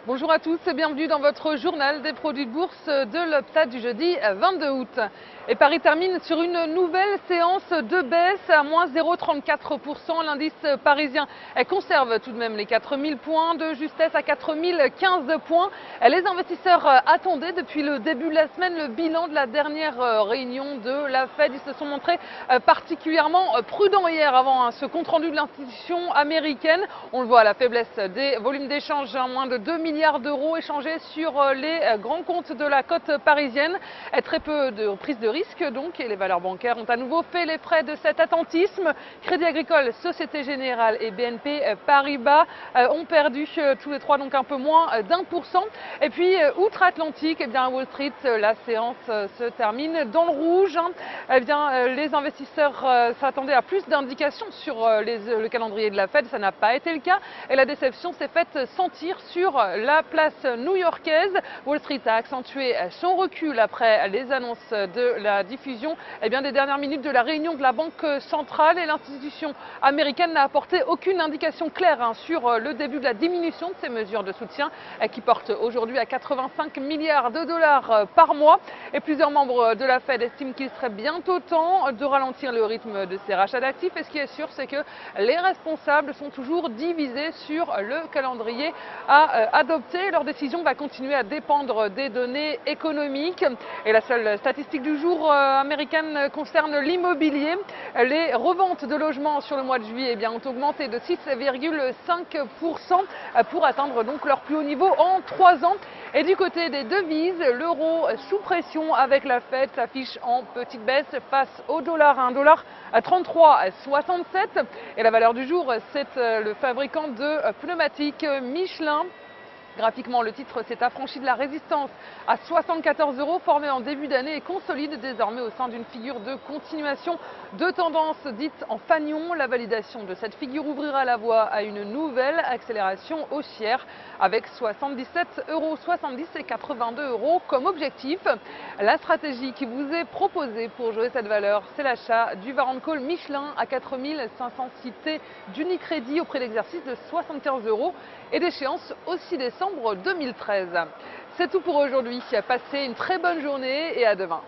Bonjour à tous et bienvenue dans votre journal des produits de bourse de l'Opta du jeudi 22 août. Et Paris termine sur une nouvelle séance de baisse à moins 0,34%. L'indice parisien conserve tout de même les 4000 points de justesse à 4015 points. Les investisseurs attendaient depuis le début de la semaine le bilan de la dernière réunion de la Fed. Ils se sont montrés particulièrement prudents hier avant ce compte-rendu de l'institution américaine. On le voit, la faiblesse des volumes d'échange, moins de 2 milliards d'euros échangés sur les grands comptes de la côte parisienne. Très peu de prise de risque donc, et les valeurs bancaires ont à nouveau fait les frais de cet attentisme. Crédit Agricole, Société Générale et BNP Paribas ont perdu tous les trois donc un peu moins d'1%. Et puis outre-Atlantique, à Wall Street, la séance se termine dans le rouge. Les investisseurs s'attendaient à plus d'indications sur le calendrier de la Fed. Ça n'a pas été le cas et la déception s'est faite sentir sur la place new-yorkaise. Wall Street a accentué son recul après les annonces de la diffusion des dernières minutes de la réunion de la Banque centrale, et l'institution américaine n'a apporté aucune indication claire sur le début de la diminution de ces mesures de soutien qui portent aujourd'hui à 85 milliards de dollars par mois. Et plusieurs membres de la Fed estiment qu'il serait bientôt temps de ralentir le rythme de ces rachats d'actifs. Et ce qui est sûr, c'est que les responsables sont toujours divisés sur le calendrier à adopter. Leur décision va continuer à dépendre des données économiques. Et la seule statistique du jour américaine concerne l'immobilier. Les reventes de logements sur le mois de juillet ont augmenté de 6,5% pour atteindre donc leur plus haut niveau en 3 ans. Et du côté des devises, l'euro sous pression avec la Fed s'affiche en petite baisse face au dollar, à 1,3367. Et la valeur du jour, c'est le fabricant de pneumatiques Michelin. Graphiquement, le titre s'est affranchi de la résistance à 74 € formée en début d'année et consolide désormais au sein d'une figure de continuation de tendance dite en fanion. La validation de cette figure ouvrira la voie à une nouvelle accélération haussière avec 77,70 € et 82 € comme objectif. La stratégie qui vous est proposée pour jouer cette valeur, c'est l'achat du Warrant Call Michelin à 4500 cités d'Unicredit au prix d'exercice de 75 € et d'échéance au 6 décembre 2013. C'est tout pour aujourd'hui. Passez une très bonne journée et à demain.